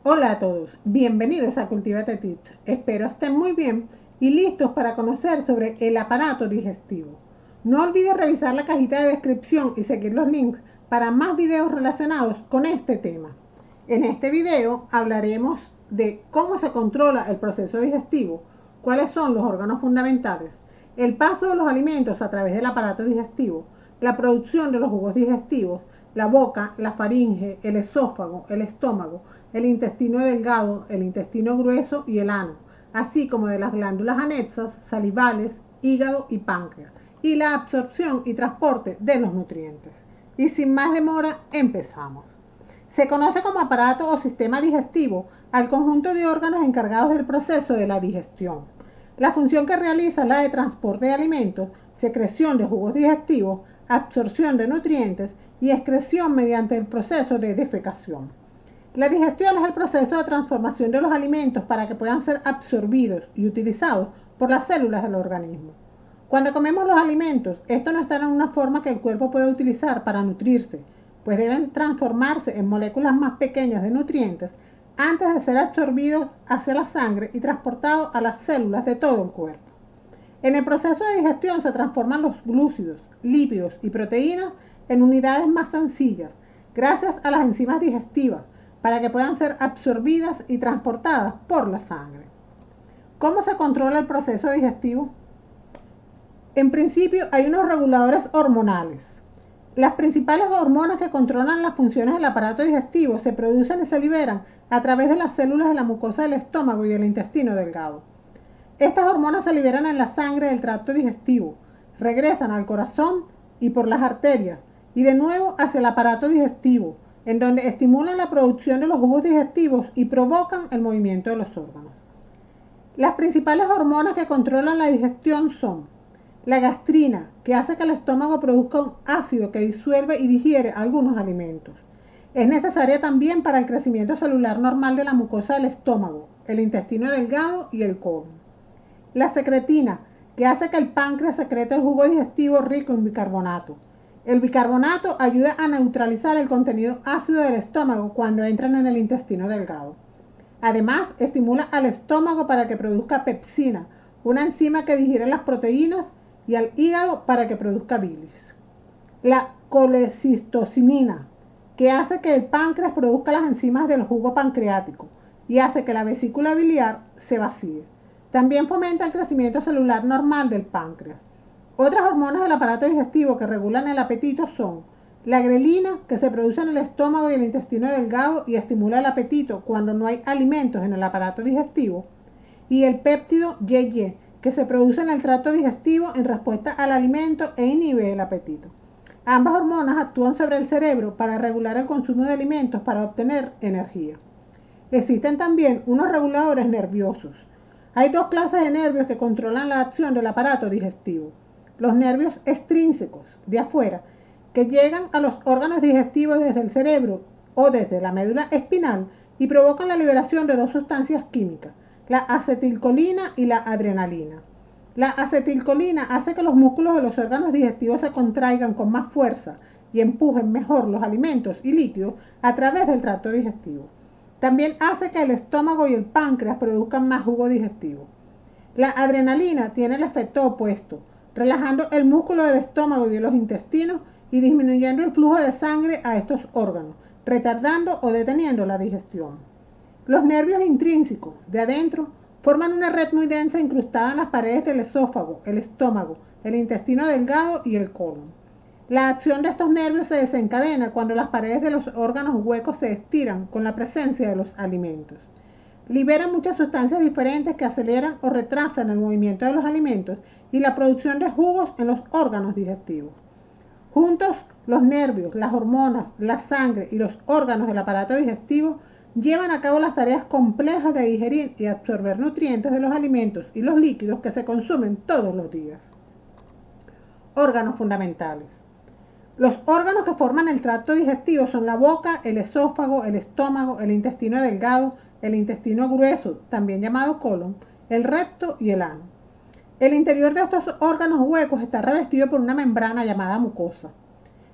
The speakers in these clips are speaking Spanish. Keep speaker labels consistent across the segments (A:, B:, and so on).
A: Hola a todos, bienvenidos a Cultivate Tips. Espero estén muy bien y listos para conocer sobre el aparato digestivo. No olvides revisar la cajita de descripción y seguir los links para más videos relacionados con este tema. En este video hablaremos de cómo se controla el proceso digestivo, cuáles son los órganos fundamentales, el paso de los alimentos a través del aparato digestivo, la producción de los jugos digestivos, la boca, la faringe, el esófago, el estómago, el intestino delgado, el intestino grueso y el ano, así como de las glándulas anexas, salivales, hígado y páncreas, y la absorción y transporte de los nutrientes. Y sin más demora, empezamos. Se conoce como aparato o sistema digestivo al conjunto de órganos encargados del proceso de la digestión. La función que realiza es la de transporte de alimentos, secreción de jugos digestivos, absorción de nutrientes y excreción mediante el proceso de defecación. La digestión es el proceso de transformación de los alimentos para que puedan ser absorbidos y utilizados por las células del organismo. Cuando comemos los alimentos, estos no están en una forma que el cuerpo pueda utilizar para nutrirse, pues deben transformarse en moléculas más pequeñas de nutrientes antes de ser absorbidos hacia la sangre y transportados a las células de todo el cuerpo. En el proceso de digestión se transforman los glúcidos, lípidos y proteínas en unidades más sencillas, gracias a las enzimas digestivas, para que puedan ser absorbidas y transportadas por la sangre. ¿Cómo se controla el proceso digestivo? En principio hay unos reguladores hormonales. Las principales hormonas que controlan las funciones del aparato digestivo se producen y se liberan a través de las células de la mucosa del estómago y del intestino delgado. Estas hormonas se liberan en la sangre del tracto digestivo, regresan al corazón y por las arterias, y de nuevo hacia el aparato digestivo, en donde estimulan la producción de los jugos digestivos y provocan el movimiento de los órganos. Las principales hormonas que controlan la digestión son la gastrina, que hace que el estómago produzca un ácido que disuelve y digiere algunos alimentos. Es necesaria también para el crecimiento celular normal de la mucosa del estómago, el intestino delgado y el colon. La secretina, que hace que el páncreas secrete el jugo digestivo rico en bicarbonato. El bicarbonato ayuda a neutralizar el contenido ácido del estómago cuando entran en el intestino delgado. Además, estimula al estómago para que produzca pepsina, una enzima que digiere las proteínas, y al hígado para que produzca bilis. La colecistocinina, que hace que el páncreas produzca las enzimas del jugo pancreático y hace que la vesícula biliar se vacíe. También fomenta el crecimiento celular normal del páncreas. Otras hormonas del aparato digestivo que regulan el apetito son la grelina, que se produce en el estómago y el intestino delgado y estimula el apetito cuando no hay alimentos en el aparato digestivo, y el péptido YY, que se produce en el tracto digestivo en respuesta al alimento e inhibe el apetito. Ambas hormonas actúan sobre el cerebro para regular el consumo de alimentos para obtener energía. Existen también unos reguladores nerviosos. Hay dos clases de nervios que controlan la acción del aparato digestivo. Los nervios extrínsecos, de afuera, que llegan a los órganos digestivos desde el cerebro o desde la médula espinal y provocan la liberación de dos sustancias químicas, la acetilcolina y la adrenalina. La acetilcolina hace que los músculos de los órganos digestivos se contraigan con más fuerza y empujen mejor los alimentos y líquidos a través del tracto digestivo. También hace que el estómago y el páncreas produzcan más jugo digestivo. La adrenalina tiene el efecto opuesto, relajando el músculo del estómago y de los intestinos y disminuyendo el flujo de sangre a estos órganos, retardando o deteniendo la digestión. Los nervios intrínsecos, de adentro, forman una red muy densa incrustada en las paredes del esófago, el estómago, el intestino delgado y el colon. La acción de estos nervios se desencadena cuando las paredes de los órganos huecos se estiran con la presencia de los alimentos. Liberan muchas sustancias diferentes que aceleran o retrasan el movimiento de los alimentos y la producción de jugos en los órganos digestivos. Juntos, los nervios, las hormonas, la sangre y los órganos del aparato digestivo llevan a cabo las tareas complejas de digerir y absorber nutrientes de los alimentos y los líquidos que se consumen todos los días. Órganos fundamentales. Los órganos que forman el tracto digestivo son la boca, el esófago, el estómago, el intestino delgado, el intestino grueso, también llamado colon, el recto y el ano. El interior de estos órganos huecos está revestido por una membrana llamada mucosa.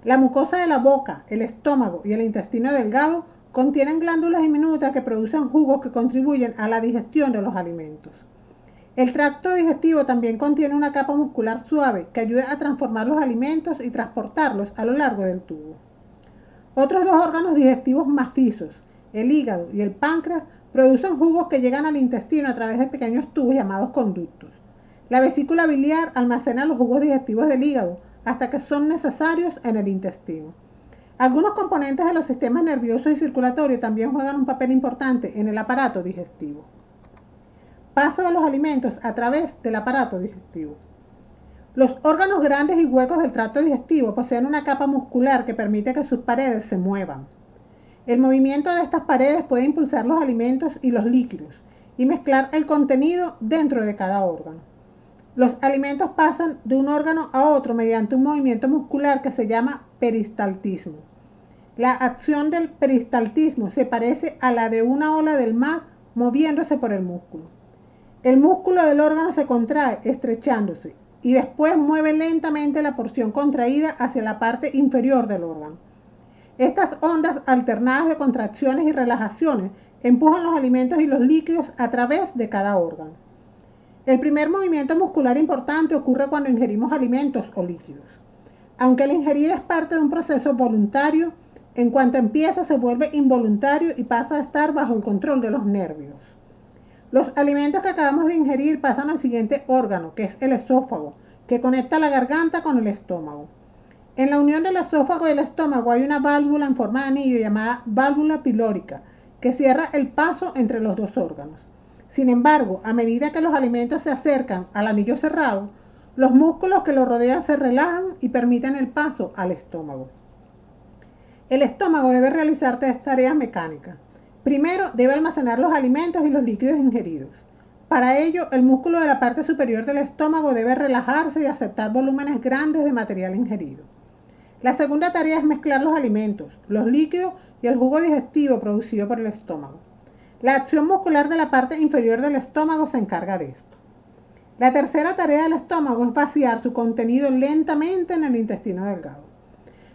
A: La mucosa de la boca, el estómago y el intestino delgado Contienen glándulas diminutas que producen jugos que contribuyen a la digestión de los alimentos. El tracto digestivo también contiene una capa muscular suave que ayuda a transformar los alimentos y transportarlos a lo largo del tubo. Otros dos órganos digestivos macizos, el hígado y el páncreas, producen jugos que llegan al intestino a través de pequeños tubos llamados conductos. La vesícula biliar almacena los jugos digestivos del hígado hasta que son necesarios en el intestino. Algunos componentes de los sistemas nervioso y circulatorio también juegan un papel importante en el aparato digestivo. Paso de los alimentos a través del aparato digestivo. Los órganos grandes y huecos del tracto digestivo poseen una capa muscular que permite que sus paredes se muevan. El movimiento de estas paredes puede impulsar los alimentos y los líquidos y mezclar el contenido dentro de cada órgano. Los alimentos pasan de un órgano a otro mediante un movimiento muscular que se llama peristaltismo. La acción del peristaltismo se parece a la de una ola del mar moviéndose por el músculo. El músculo del órgano se contrae, estrechándose, y después mueve lentamente la porción contraída hacia la parte inferior del órgano. Estas ondas alternadas de contracciones y relajaciones empujan los alimentos y los líquidos a través de cada órgano. El primer movimiento muscular importante ocurre cuando ingerimos alimentos o líquidos. Aunque el ingerir es parte de un proceso voluntario, en cuanto empieza se vuelve involuntario y pasa a estar bajo el control de los nervios. Los alimentos que acabamos de ingerir pasan al siguiente órgano, que es el esófago, que conecta la garganta con el estómago. En la unión del esófago y el estómago hay una válvula en forma de anillo llamada válvula pilórica, que cierra el paso entre los dos órganos. Sin embargo, a medida que los alimentos se acercan al anillo cerrado, los músculos que lo rodean se relajan y permiten el paso al estómago. El estómago debe realizar tres tareas mecánicas. Primero, debe almacenar los alimentos y los líquidos ingeridos. Para ello, el músculo de la parte superior del estómago debe relajarse y aceptar volúmenes grandes de material ingerido. La segunda tarea es mezclar los alimentos, los líquidos y el jugo digestivo producido por el estómago. La acción muscular de la parte inferior del estómago se encarga de esto. La tercera tarea del estómago es vaciar su contenido lentamente en el intestino delgado.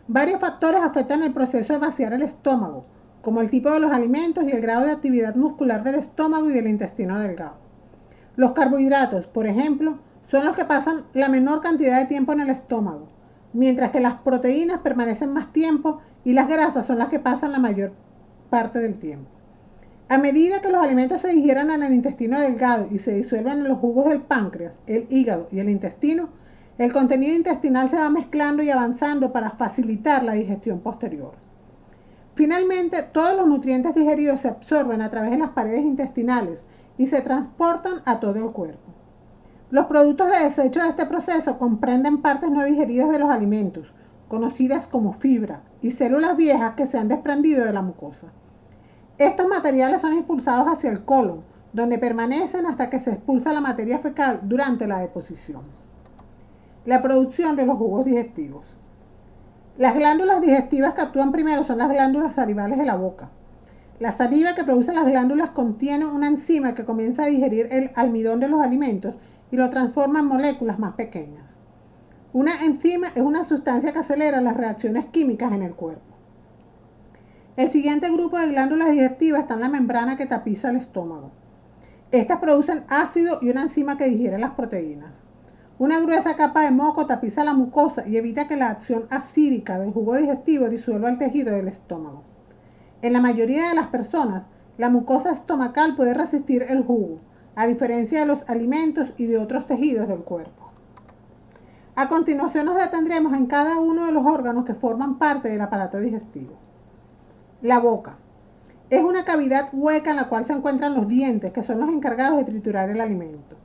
A: Varios factores afectan el proceso de vaciar el estómago, como el tipo de los alimentos y el grado de actividad muscular del estómago y del intestino delgado. Los carbohidratos, por ejemplo, son los que pasan la menor cantidad de tiempo en el estómago, mientras que las proteínas permanecen más tiempo y las grasas son las que pasan la mayor parte del tiempo. A medida que los alimentos se digieran en el intestino delgado y se disuelvan en los jugos del páncreas, el hígado y el intestino, el contenido intestinal se va mezclando y avanzando para facilitar la digestión posterior. Finalmente, todos los nutrientes digeridos se absorben a través de las paredes intestinales y se transportan a todo el cuerpo. Los productos de desecho de este proceso comprenden partes no digeridas de los alimentos, conocidas como fibra, y células viejas que se han desprendido de la mucosa. Estos materiales son impulsados hacia el colon, donde permanecen hasta que se expulsa la materia fecal durante la deposición. La producción de los jugos digestivos. Las glándulas digestivas que actúan primero son las glándulas salivales de la boca. La saliva que producen las glándulas contiene una enzima que comienza a digerir el almidón de los alimentos y lo transforma en moléculas más pequeñas. Una enzima es una sustancia que acelera las reacciones químicas en el cuerpo. El siguiente grupo de glándulas digestivas está en la membrana que tapiza el estómago. Estas producen ácido y una enzima que digiere las proteínas. Una gruesa capa de moco tapiza la mucosa y evita que la acción acídica del jugo digestivo disuelva el tejido del estómago. En la mayoría de las personas, la mucosa estomacal puede resistir el jugo, a diferencia de los alimentos y de otros tejidos del cuerpo. A continuación nos detendremos en cada uno de los órganos que forman parte del aparato digestivo. La boca. Es una cavidad hueca en la cual se encuentran los dientes, que son los encargados de triturar el alimento.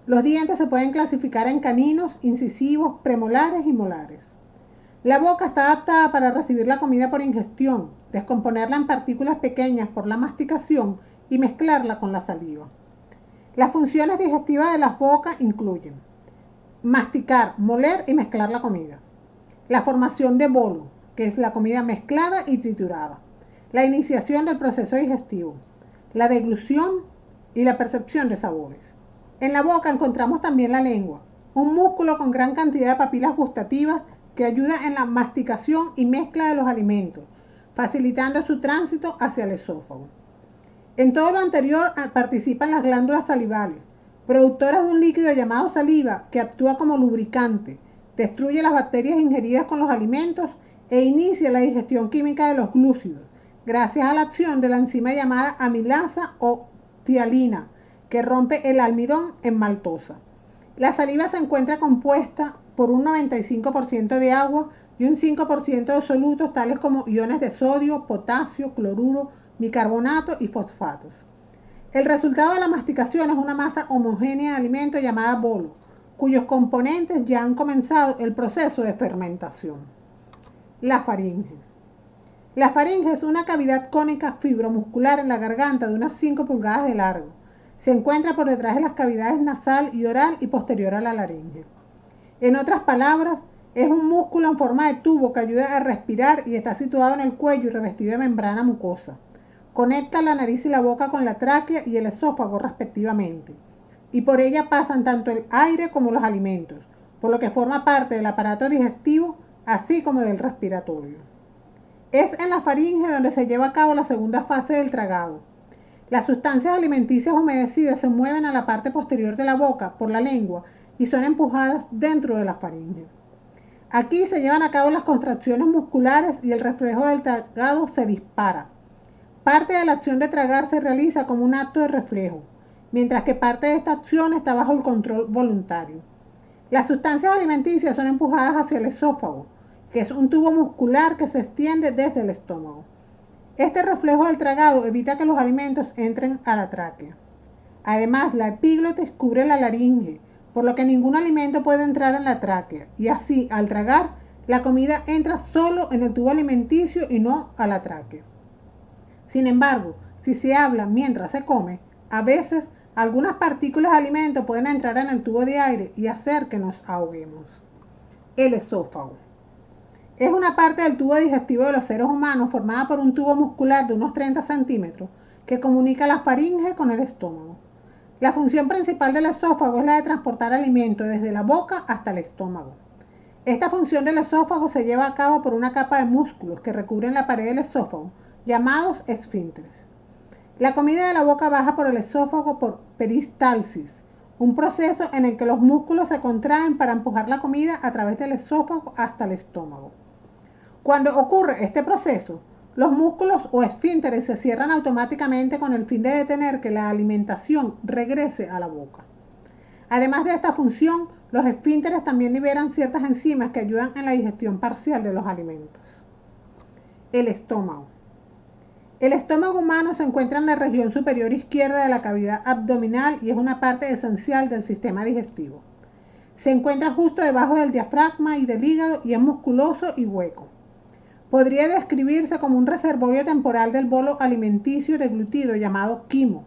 A: Los dientes se pueden clasificar en caninos, incisivos, premolares y molares. La boca está adaptada para recibir la comida por ingestión, descomponerla en partículas pequeñas por la masticación y mezclarla con la saliva. Las funciones digestivas de las bocas incluyen masticar, moler y mezclar la comida. La formación de bolo, que es la comida mezclada y triturada. La iniciación del proceso digestivo. La deglución y la percepción de sabores. En la boca encontramos también la lengua, un músculo con gran cantidad de papilas gustativas que ayuda en la masticación y mezcla de los alimentos, facilitando su tránsito hacia el esófago. En todo lo anterior participan las glándulas salivales, productoras de un líquido llamado saliva que actúa como lubricante, destruye las bacterias ingeridas con los alimentos e inicia la digestión química de los glúcidos, gracias a la acción de la enzima llamada amilasa o tialina, que rompe el almidón en maltosa. La saliva se encuentra compuesta por un 95% de agua y un 5% de solutos tales como iones de sodio, potasio, cloruro, bicarbonato y fosfatos. El resultado de la masticación es una masa homogénea de alimento llamada bolo, cuyos componentes ya han comenzado el proceso de fermentación. La faringe. La faringe es una cavidad cónica fibromuscular en la garganta de unas 5 pulgadas de largo. Se encuentra por detrás de las cavidades nasal y oral y posterior a la laringe. En otras palabras, es un músculo en forma de tubo que ayuda a respirar y está situado en el cuello y revestido de membrana mucosa. Conecta la nariz y la boca con la tráquea y el esófago respectivamente, y por ella pasan tanto el aire como los alimentos, por lo que forma parte del aparato digestivo, así como del respiratorio. Es en la faringe donde se lleva a cabo la segunda fase del tragado. Las sustancias alimenticias humedecidas se mueven a la parte posterior de la boca por la lengua y son empujadas dentro de la faringe. Aquí se llevan a cabo las contracciones musculares y el reflejo del tragado se dispara. Parte de la acción de tragar se realiza como un acto de reflejo, mientras que parte de esta acción está bajo el control voluntario. Las sustancias alimenticias son empujadas hacia el esófago, que es un tubo muscular que se extiende desde el estómago. Este reflejo del tragado evita que los alimentos entren a la tráquea. Además, la epiglotis cubre la laringe, por lo que ningún alimento puede entrar en la tráquea, y así, al tragar, la comida entra solo en el tubo alimenticio y no a la tráquea. Sin embargo, si se habla mientras se come, a veces algunas partículas de alimento pueden entrar en el tubo de aire y hacer que nos ahoguemos. El esófago. Es una parte del tubo digestivo de los seres humanos formada por un tubo muscular de unos 30 centímetros que comunica la faringe con el estómago. La función principal del esófago es la de transportar alimento desde la boca hasta el estómago. Esta función del esófago se lleva a cabo por una capa de músculos que recubren la pared del esófago, llamados esfínteres. La comida de la boca baja por el esófago por peristalsis, un proceso en el que los músculos se contraen para empujar la comida a través del esófago hasta el estómago. Cuando ocurre este proceso, los músculos o esfínteres se cierran automáticamente con el fin de detener que la alimentación regrese a la boca. Además de esta función, los esfínteres también liberan ciertas enzimas que ayudan en la digestión parcial de los alimentos. El estómago. El estómago humano se encuentra en la región superior izquierda de la cavidad abdominal y es una parte esencial del sistema digestivo. Se encuentra justo debajo del diafragma y del hígado y es musculoso y hueco. Podría describirse como un reservorio temporal del bolo alimenticio deglutido llamado quimo,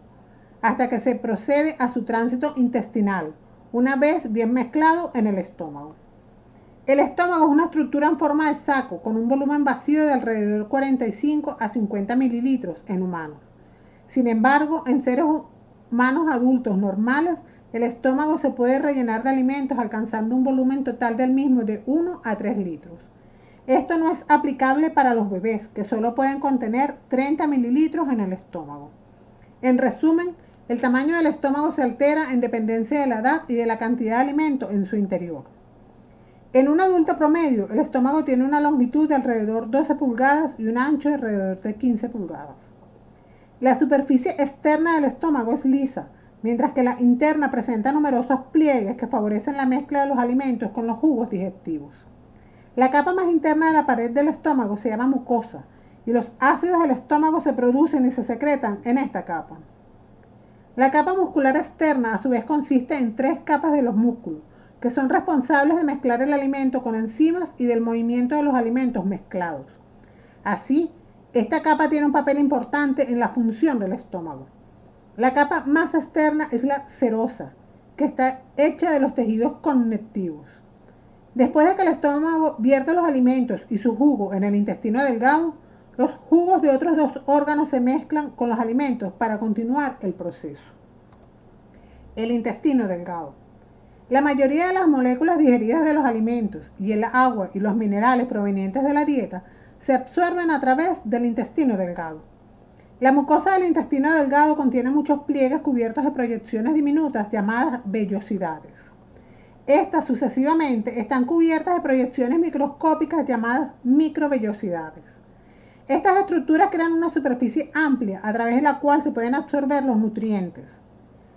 A: hasta que se procede a su tránsito intestinal, una vez bien mezclado en el estómago. El estómago es una estructura en forma de saco con un volumen vacío de alrededor de 45 a 50 mililitros en humanos. Sin embargo, en seres humanos adultos normales, el estómago se puede rellenar de alimentos alcanzando un volumen total del mismo de 1 a 3 litros. Esto no es aplicable para los bebés, que solo pueden contener 30 mililitros en el estómago. En resumen, el tamaño del estómago se altera en dependencia de la edad y de la cantidad de alimento en su interior. En un adulto promedio, el estómago tiene una longitud de alrededor de 12 pulgadas y un ancho de alrededor de 15 pulgadas. La superficie externa del estómago es lisa, mientras que la interna presenta numerosos pliegues que favorecen la mezcla de los alimentos con los jugos digestivos. La capa más interna de la pared del estómago se llama mucosa y los ácidos del estómago se producen y se secretan en esta capa. La capa muscular externa a su vez consiste en 3 capas de los músculos, que son responsables de mezclar el alimento con enzimas y del movimiento de los alimentos mezclados. Así, esta capa tiene un papel importante en la función del estómago. La capa más externa es la serosa, que está hecha de los tejidos conectivos. Después de que el estómago vierte los alimentos y su jugo en el intestino delgado, los jugos de otros 2 órganos se mezclan con los alimentos para continuar el proceso. El intestino delgado. La mayoría de las moléculas digeridas de los alimentos y el agua y los minerales provenientes de la dieta se absorben a través del intestino delgado. La mucosa del intestino delgado contiene muchos pliegues cubiertos de proyecciones diminutas llamadas vellosidades. Estas sucesivamente están cubiertas de proyecciones microscópicas llamadas microvellosidades. Estas estructuras crean una superficie amplia a través de la cual se pueden absorber los nutrientes.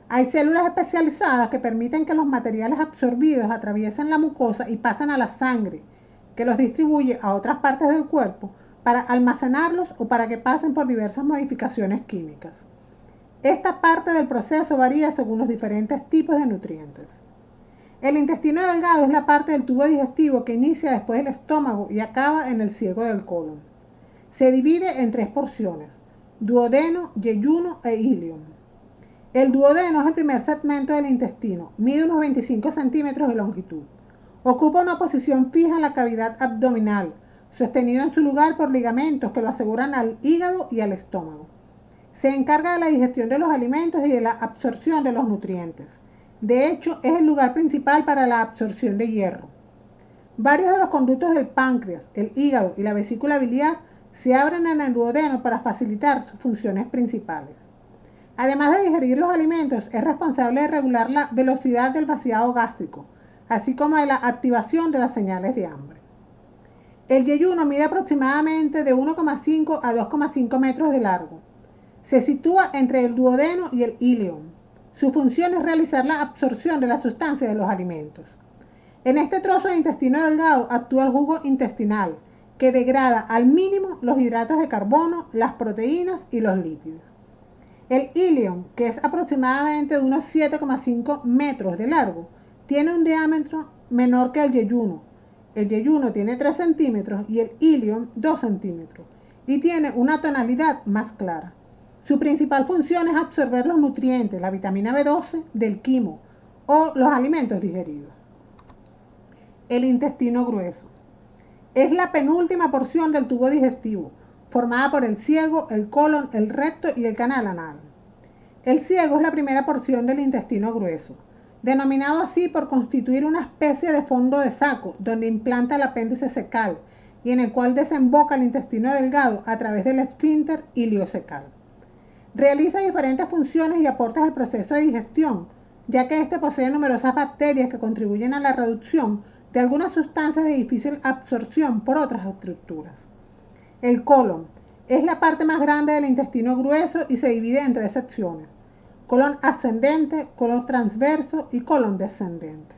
A: Hay células especializadas que permiten que los materiales absorbidos atraviesen la mucosa y pasen a la sangre, que los distribuye a otras partes del cuerpo para almacenarlos o para que pasen por diversas modificaciones químicas. Esta parte del proceso varía según los diferentes tipos de nutrientes. El intestino delgado es la parte del tubo digestivo que inicia después del estómago y acaba en el ciego del colon. Se divide en tres porciones: duodeno, yeyuno e ilion. El duodeno es el primer segmento del intestino, mide unos 25 centímetros de longitud. Ocupa una posición fija en la cavidad abdominal, sostenido en su lugar por ligamentos que lo aseguran al hígado y al estómago. Se encarga de la digestión de los alimentos y de la absorción de los nutrientes. De hecho, es el lugar principal para la absorción de hierro. Varios de los conductos del páncreas, el hígado y la vesícula biliar se abren en el duodeno para facilitar sus funciones principales. Además de digerir los alimentos, es responsable de regular la velocidad del vaciado gástrico, así como de la activación de las señales de hambre. El yeyuno mide aproximadamente de 1,5 a 2,5 metros de largo. Se sitúa entre el duodeno y el ilion. Su función es realizar la absorción de las sustancias de los alimentos. En este trozo de intestino delgado actúa el jugo intestinal, que degrada al mínimo los hidratos de carbono, las proteínas y los lípidos. El ilion, que es aproximadamente de unos 7,5 metros de largo, tiene un diámetro menor que el yeyuno. El yeyuno tiene 3 centímetros y el ilion 2 centímetros, y tiene una tonalidad más clara. Su principal función es absorber los nutrientes, la vitamina B12 del quimo o los alimentos digeridos. El intestino grueso. Es la penúltima porción del tubo digestivo, formada por el ciego, el colon, el recto y el canal anal. El ciego es la primera porción del intestino grueso, denominado así por constituir una especie de fondo de saco donde implanta el apéndice cecal y en el cual desemboca el intestino delgado a través del esfínter iliocecal. Realiza diferentes funciones y aportes al proceso de digestión, ya que este posee numerosas bacterias que contribuyen a la reducción de algunas sustancias de difícil absorción por otras estructuras. El colon es la parte más grande del intestino grueso y se divide en 3 secciones: colon ascendente, colon transverso y colon descendente.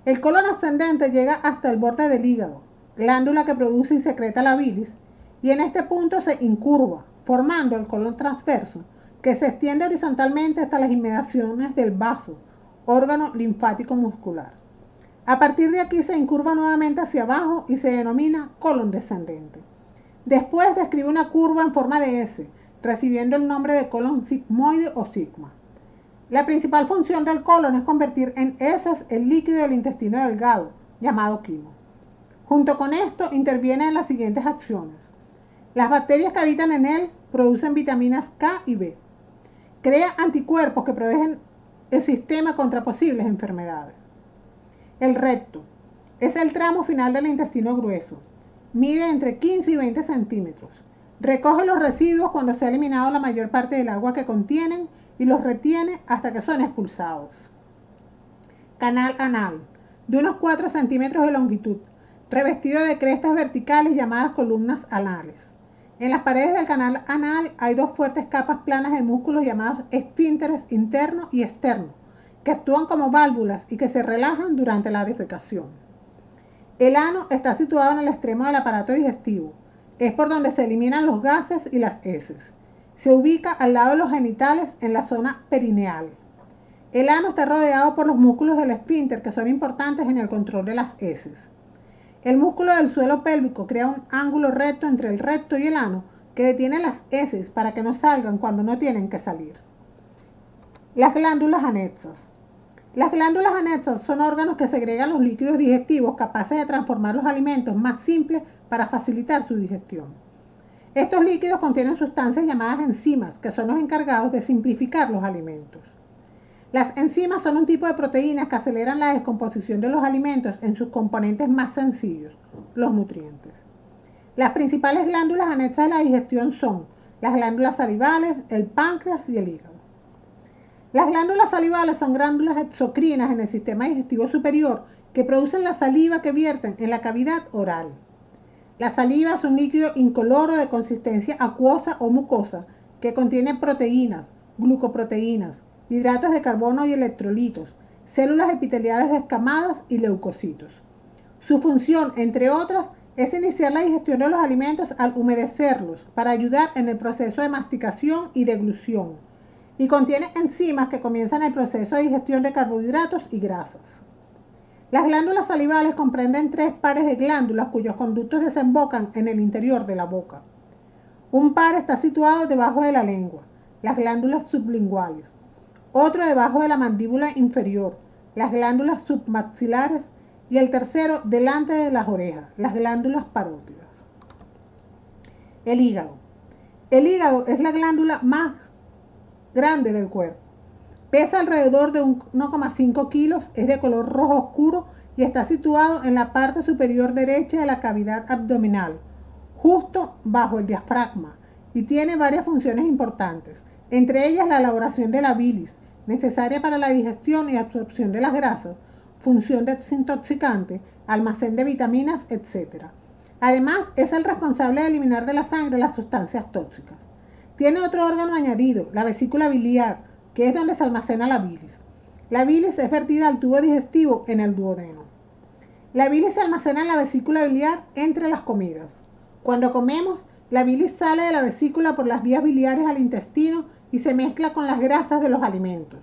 A: El colon ascendente llega hasta el borde del hígado, glándula que produce y secreta la bilis, y en este punto se incurva, formando el colon transverso, que se extiende horizontalmente hasta las inmediaciones del vaso, órgano linfático muscular. A partir de aquí se incurva nuevamente hacia abajo y se denomina colon descendente. Después describe una curva en forma de S, recibiendo el nombre de colon sigmoide o sigma. La principal función del colon es convertir en heces el líquido del intestino delgado, llamado quimo. Junto con esto intervienen las siguientes acciones. Las bacterias que habitan en él producen vitaminas K y B. Crea anticuerpos que protegen el sistema contra posibles enfermedades. El recto es el tramo final del intestino grueso. Mide entre 15 y 20 centímetros. Recoge los residuos cuando se ha eliminado la mayor parte del agua que contienen y los retiene hasta que son expulsados. Canal anal, de unos 4 centímetros de longitud, revestido de crestas verticales llamadas columnas anales. En las paredes del canal anal hay 2 fuertes capas planas de músculos llamados esfínteres interno y externo, que actúan como válvulas y que se relajan durante la defecación. El ano está situado en el extremo del aparato digestivo. Es por donde se eliminan los gases y las heces. Se ubica al lado de los genitales en la zona perineal. El ano está rodeado por los músculos del esfínter que son importantes en el control de las heces. El músculo del suelo pélvico crea un ángulo recto entre el recto y el ano que detiene las heces para que no salgan cuando no tienen que salir. Las glándulas anexas. Las glándulas anexas son órganos que segregan los líquidos digestivos capaces de transformar los alimentos más simples para facilitar su digestión. Estos líquidos contienen sustancias llamadas enzimas, que son los encargados de simplificar los alimentos. Las enzimas son un tipo de proteínas que aceleran la descomposición de los alimentos en sus componentes más sencillos, los nutrientes. Las principales glándulas anexas a la digestión son las glándulas salivales, el páncreas y el hígado. Las glándulas salivales son glándulas exocrinas en el sistema digestivo superior que producen la saliva que vierten en la cavidad oral. La saliva es un líquido incoloro de consistencia acuosa o mucosa que contiene proteínas, glucoproteínas, hidratos de carbono y electrolitos, células epiteliales descamadas y leucocitos. Su función, entre otras, es iniciar la digestión de los alimentos al humedecerlos para ayudar en el proceso de masticación y deglución, y contiene enzimas que comienzan el proceso de digestión de carbohidratos y grasas. Las glándulas salivales comprenden 3 pares de glándulas cuyos conductos desembocan en el interior de la boca. Un par está situado debajo de la lengua, las glándulas sublinguales. Otro debajo de la mandíbula inferior, las glándulas submaxilares, y el tercero delante de las orejas, las glándulas parótidas. El hígado. El hígado es la glándula más grande del cuerpo. Pesa alrededor de 1,5 kilos, es de color rojo oscuro y está situado en la parte superior derecha de la cavidad abdominal, justo bajo el diafragma, y tiene varias funciones importantes, entre ellas la elaboración de la bilis, necesaria para la digestión y absorción de las grasas, función desintoxicante, almacén de vitaminas, etc. Además, es el responsable de eliminar de la sangre las sustancias tóxicas. Tiene otro órgano añadido, la vesícula biliar, que es donde se almacena la bilis. La bilis es vertida al tubo digestivo en el duodeno. La bilis se almacena en la vesícula biliar entre las comidas. Cuando comemos, la bilis sale de la vesícula por las vías biliares al intestino y se mezcla con las grasas de los alimentos.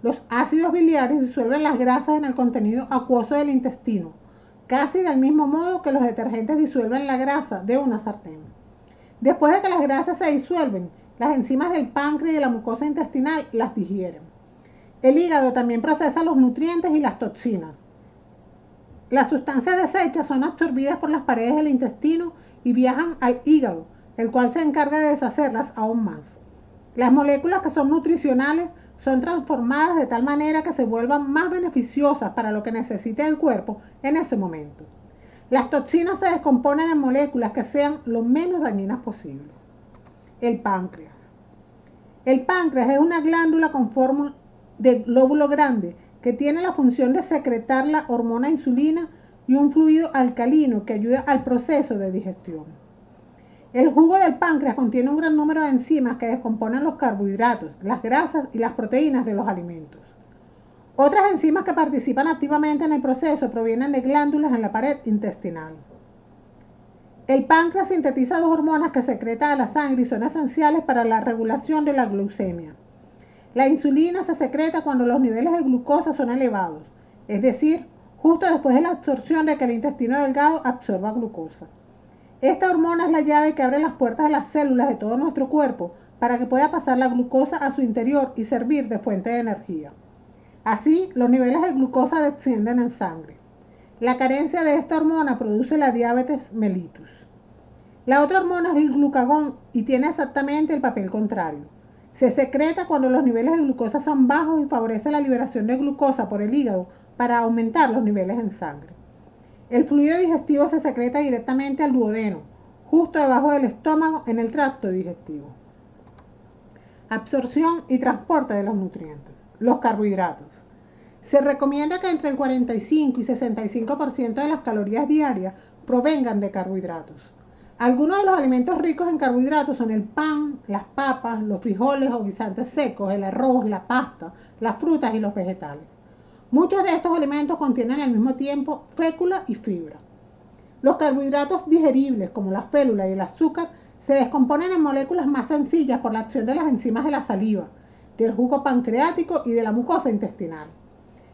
A: Los ácidos biliares disuelven las grasas en el contenido acuoso del intestino, casi del mismo modo que los detergentes disuelven la grasa de una sartén. Después de que las grasas se disuelven, las enzimas del páncreas y de la mucosa intestinal las digieren. El hígado también procesa los nutrientes y las toxinas. Las sustancias desechas son absorbidas por las paredes del intestino y viajan al hígado, el cual se encarga de deshacerlas aún más. Las moléculas que son nutricionales son transformadas de tal manera que se vuelvan más beneficiosas para lo que necesite el cuerpo en ese momento. Las toxinas se descomponen en moléculas que sean lo menos dañinas posible. El páncreas. El páncreas es una glándula con forma de glóbulo grande que tiene la función de secretar la hormona insulina y un fluido alcalino que ayuda al proceso de digestión. El jugo del páncreas contiene un gran número de enzimas que descomponen los carbohidratos, las grasas y las proteínas de los alimentos. Otras enzimas que participan activamente en el proceso provienen de glándulas en la pared intestinal. El páncreas sintetiza 2 hormonas que secretan a la sangre y son esenciales para la regulación de la glucemia. La insulina se secreta cuando los niveles de glucosa son elevados, es decir, justo después de la absorción de que el intestino delgado absorba glucosa. Esta hormona es la llave que abre las puertas de las células de todo nuestro cuerpo para que pueda pasar la glucosa a su interior y servir de fuente de energía. Así, los niveles de glucosa descienden en sangre. La carencia de esta hormona produce la diabetes mellitus. La otra hormona es el glucagón y tiene exactamente el papel contrario. Se secreta cuando los niveles de glucosa son bajos y favorece la liberación de glucosa por el hígado para aumentar los niveles en sangre. El fluido digestivo se secreta directamente al duodeno, justo debajo del estómago en el tracto digestivo. Absorción y transporte de los nutrientes. Los carbohidratos. Se recomienda que entre el 45 y 65% de las calorías diarias provengan de carbohidratos. Algunos de los alimentos ricos en carbohidratos son el pan, las papas, los frijoles o guisantes secos, el arroz, la pasta, las frutas y los vegetales. Muchos de estos alimentos contienen al mismo tiempo fécula y fibra. Los carbohidratos digeribles, como la félula y el azúcar, se descomponen en moléculas más sencillas por la acción de las enzimas de la saliva, del jugo pancreático y de la mucosa intestinal.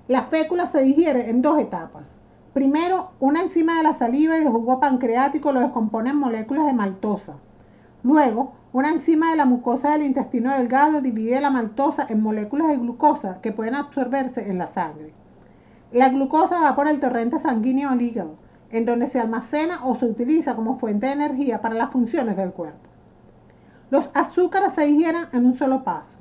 A: La fécula se digiere en 2 etapas. Primero, una enzima de la saliva y del jugo pancreático lo descompone en moléculas de maltosa. Luego, una enzima de la mucosa del intestino delgado divide la maltosa en moléculas de glucosa que pueden absorberse en la sangre. La glucosa va por el torrente sanguíneo al hígado, en donde se almacena o se utiliza como fuente de energía para las funciones del cuerpo. Los azúcares se digieren en un solo paso.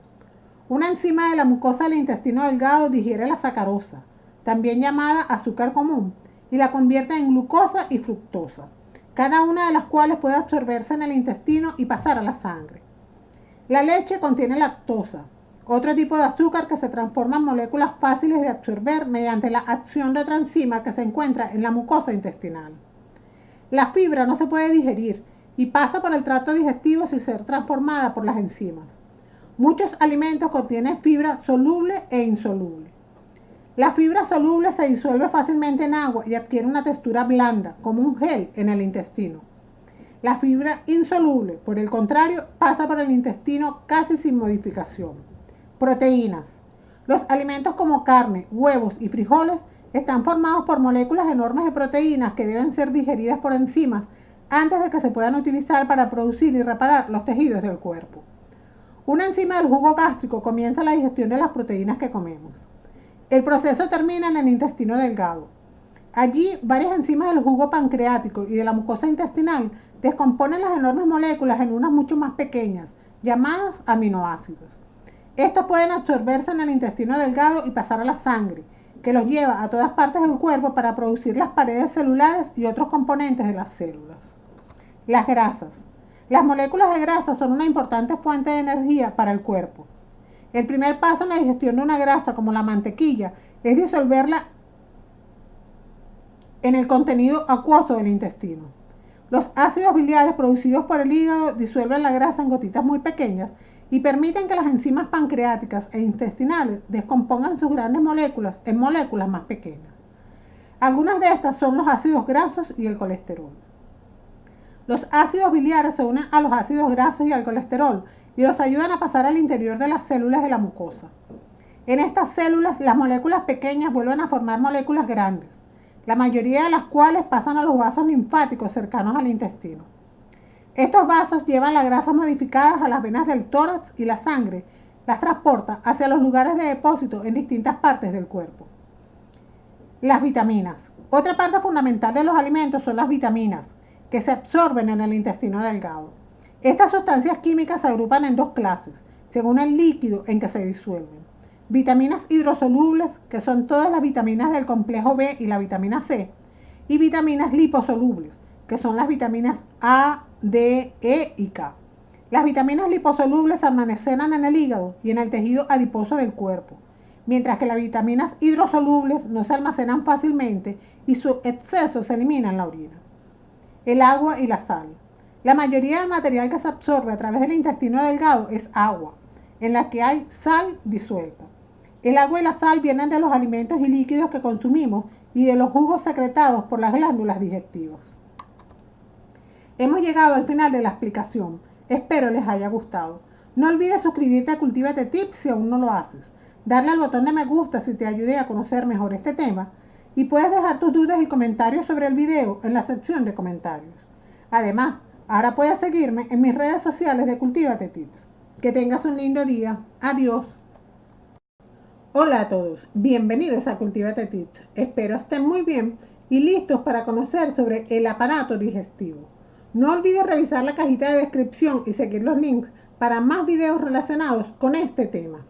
A: Una enzima de la mucosa del intestino delgado digiere la sacarosa, también llamada azúcar común, y la convierte en glucosa y fructosa. cada una de las cuales puede absorberse en el intestino y pasar a la sangre. La leche contiene lactosa, otro tipo de azúcar que se transforma en moléculas fáciles de absorber mediante la acción de otra enzima que se encuentra en la mucosa intestinal. La fibra no se puede digerir y pasa por el tracto digestivo sin ser transformada por las enzimas. Muchos alimentos contienen fibra soluble e insoluble. La fibra soluble se disuelve fácilmente en agua y adquiere una textura blanda, como un gel en el intestino. La fibra insoluble, por el contrario, pasa por el intestino casi sin modificación. Proteínas. Los alimentos como carne, huevos y frijoles están formados por moléculas enormes de proteínas que deben ser digeridas por enzimas antes de que se puedan utilizar para producir y reparar los tejidos del cuerpo. Una enzima del jugo gástrico comienza la digestión de las proteínas que comemos. El proceso termina en el intestino delgado. Allí, varias enzimas del jugo pancreático y de la mucosa intestinal descomponen las enormes moléculas en unas mucho más pequeñas, llamadas aminoácidos. Estos pueden absorberse en el intestino delgado y pasar a la sangre, que los lleva a todas partes del cuerpo para producir las paredes celulares y otros componentes de las células. Las grasas. Las moléculas de grasa son una importante fuente de energía para el cuerpo. El primer paso en la digestión de una grasa como la mantequilla es disolverla en el contenido acuoso del intestino. Los ácidos biliares producidos por el hígado disuelven la grasa en gotitas muy pequeñas y permiten que las enzimas pancreáticas e intestinales descompongan sus grandes moléculas en moléculas más pequeñas. Algunas de estas son los ácidos grasos y el colesterol. Los ácidos biliares se unen a los ácidos grasos y al colesterol y los ayudan a pasar al interior de las células de la mucosa. En estas células, las moléculas pequeñas vuelven a formar moléculas grandes, la mayoría de las cuales pasan a los vasos linfáticos cercanos al intestino. Estos vasos llevan las grasas modificadas a las venas del tórax y la sangre las transporta hacia los lugares de depósito en distintas partes del cuerpo. Las vitaminas. Otra parte fundamental de los alimentos son las vitaminas, que se absorben en el intestino delgado. Estas sustancias químicas se agrupan en dos clases, según el líquido en que se disuelven. Vitaminas hidrosolubles, que son todas las vitaminas del complejo B y la vitamina C, y vitaminas liposolubles, que son las vitaminas A, D, E y K. Las vitaminas liposolubles se almacenan en el hígado y en el tejido adiposo del cuerpo, mientras que las vitaminas hidrosolubles no se almacenan fácilmente y su exceso se elimina en la orina. El agua y la sal. La mayoría del material que se absorbe a través del intestino delgado es agua, en la que hay sal disuelta. El agua y la sal vienen de los alimentos y líquidos que consumimos y de los jugos secretados por las glándulas digestivas. Hemos llegado al final de la explicación. Espero les haya gustado. No olvides suscribirte a Cultívate Tips si aún no lo haces. Darle al botón de me gusta si te ayudé a conocer mejor este tema. Y puedes dejar tus dudas y comentarios sobre el video en la sección de comentarios. Además, ahora puedes seguirme en mis redes sociales de Cultívate Tips. Que tengas un lindo día. Adiós. Hola a todos, bienvenidos a Cultívate Tips. Espero estén muy bien y listos para conocer sobre el aparato digestivo. No olvides revisar la cajita de descripción y seguir los links para más videos relacionados con este tema.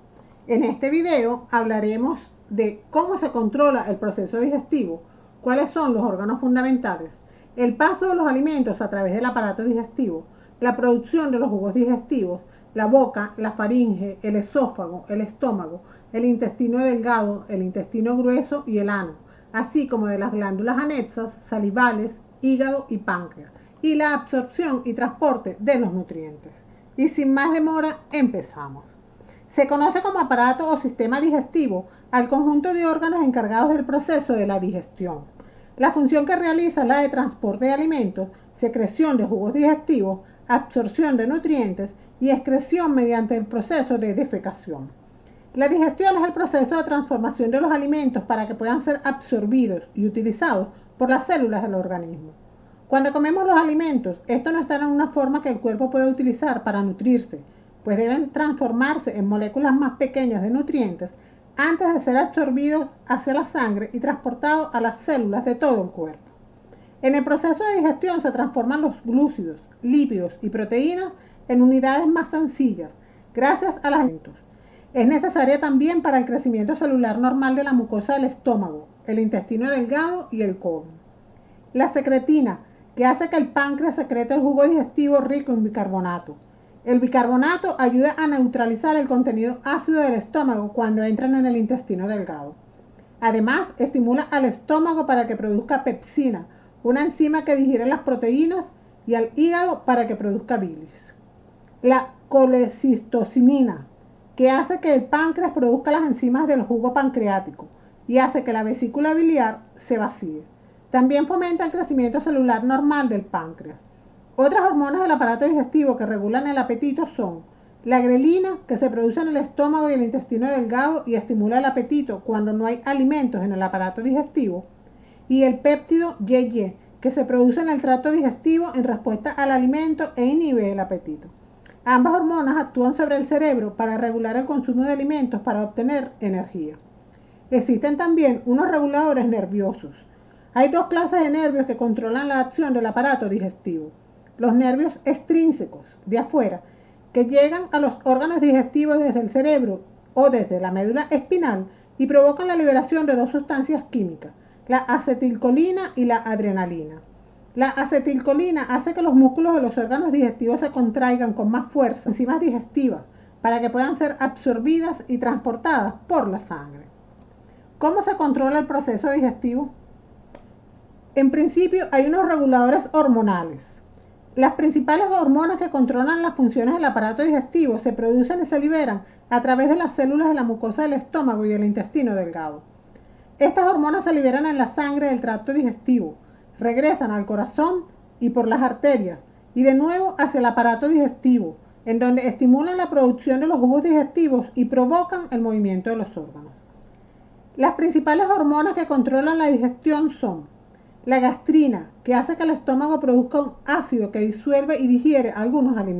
A: En este video hablaremos de cómo se controla el proceso digestivo, cuáles son los órganos fundamentales, el paso de los alimentos a través del aparato digestivo, la producción de los jugos digestivos, la boca, la faringe, el esófago, el estómago, el intestino delgado, el intestino grueso y el ano, así como de las glándulas anexas, salivales, hígado y páncreas, y la absorción y transporte de los nutrientes. Y sin más demora, empezamos. Se conoce como aparato o sistema digestivo al conjunto de órganos encargados del proceso de la digestión. La función que realiza es la de transporte de alimentos, secreción de jugos digestivos, absorción de nutrientes y excreción mediante el proceso de defecación. La digestión es el proceso de transformación de los alimentos para que puedan ser absorbidos y utilizados por las células del organismo. Cuando comemos los alimentos, estos no están en una forma que el cuerpo pueda utilizar para nutrirse, pues deben transformarse en moléculas más pequeñas de nutrientes antes de ser absorbidos hacia la sangre y transportados a las células de todo el cuerpo. En el proceso de digestión se transforman los glúcidos, lípidos y proteínas en unidades más sencillas, gracias a los alimentos. Es necesaria también para el crecimiento celular normal de la mucosa del estómago, el intestino delgado y el colon. La secretina, que hace que el páncreas secrete el jugo digestivo rico en bicarbonato. El bicarbonato ayuda a neutralizar el contenido ácido del estómago cuando entran en el intestino delgado. Además, estimula al estómago para que produzca pepsina, una enzima que digiere las proteínas, y al hígado para que produzca bilis. La colecistocinina, que hace que el páncreas produzca las enzimas del jugo pancreático y hace que la vesícula biliar se vacíe. También fomenta el crecimiento celular normal del páncreas. Otras hormonas del aparato digestivo que regulan el apetito son la grelina, que se produce en el estómago y el intestino delgado y estimula el apetito cuando no hay alimentos en el aparato digestivo, y el péptido YY, que se produce en el tracto digestivo en respuesta al alimento e inhibe el apetito. Ambas hormonas actúan sobre el cerebro para regular el consumo de alimentos para obtener energía. Existen también unos reguladores nerviosos. Hay dos clases de nervios que controlan la acción del aparato digestivo. Los nervios extrínsecos, de afuera, que llegan a los órganos digestivos desde el cerebro o desde la médula espinal y provocan la liberación de dos sustancias químicas, la acetilcolina y la adrenalina. La acetilcolina hace que los músculos de los órganos digestivos se contraigan con más fuerza, enzimas digestivas, para que puedan ser absorbidas y transportadas por la sangre. ¿Cómo se controla el proceso digestivo? En principio, hay unos reguladores hormonales. Las principales hormonas que controlan las funciones del aparato digestivo se producen y se liberan a través de las células de la mucosa del estómago y del intestino delgado. Estas hormonas se liberan en la sangre del tracto digestivo, regresan al corazón y por las arterias, y de nuevo hacia el aparato digestivo, en donde estimulan la producción de los jugos digestivos y provocan el movimiento de los órganos. Las principales hormonas que controlan la digestión son la gastrina, que hace que el estómago produzca un ácido que disuelve y digiere algunos alimentos.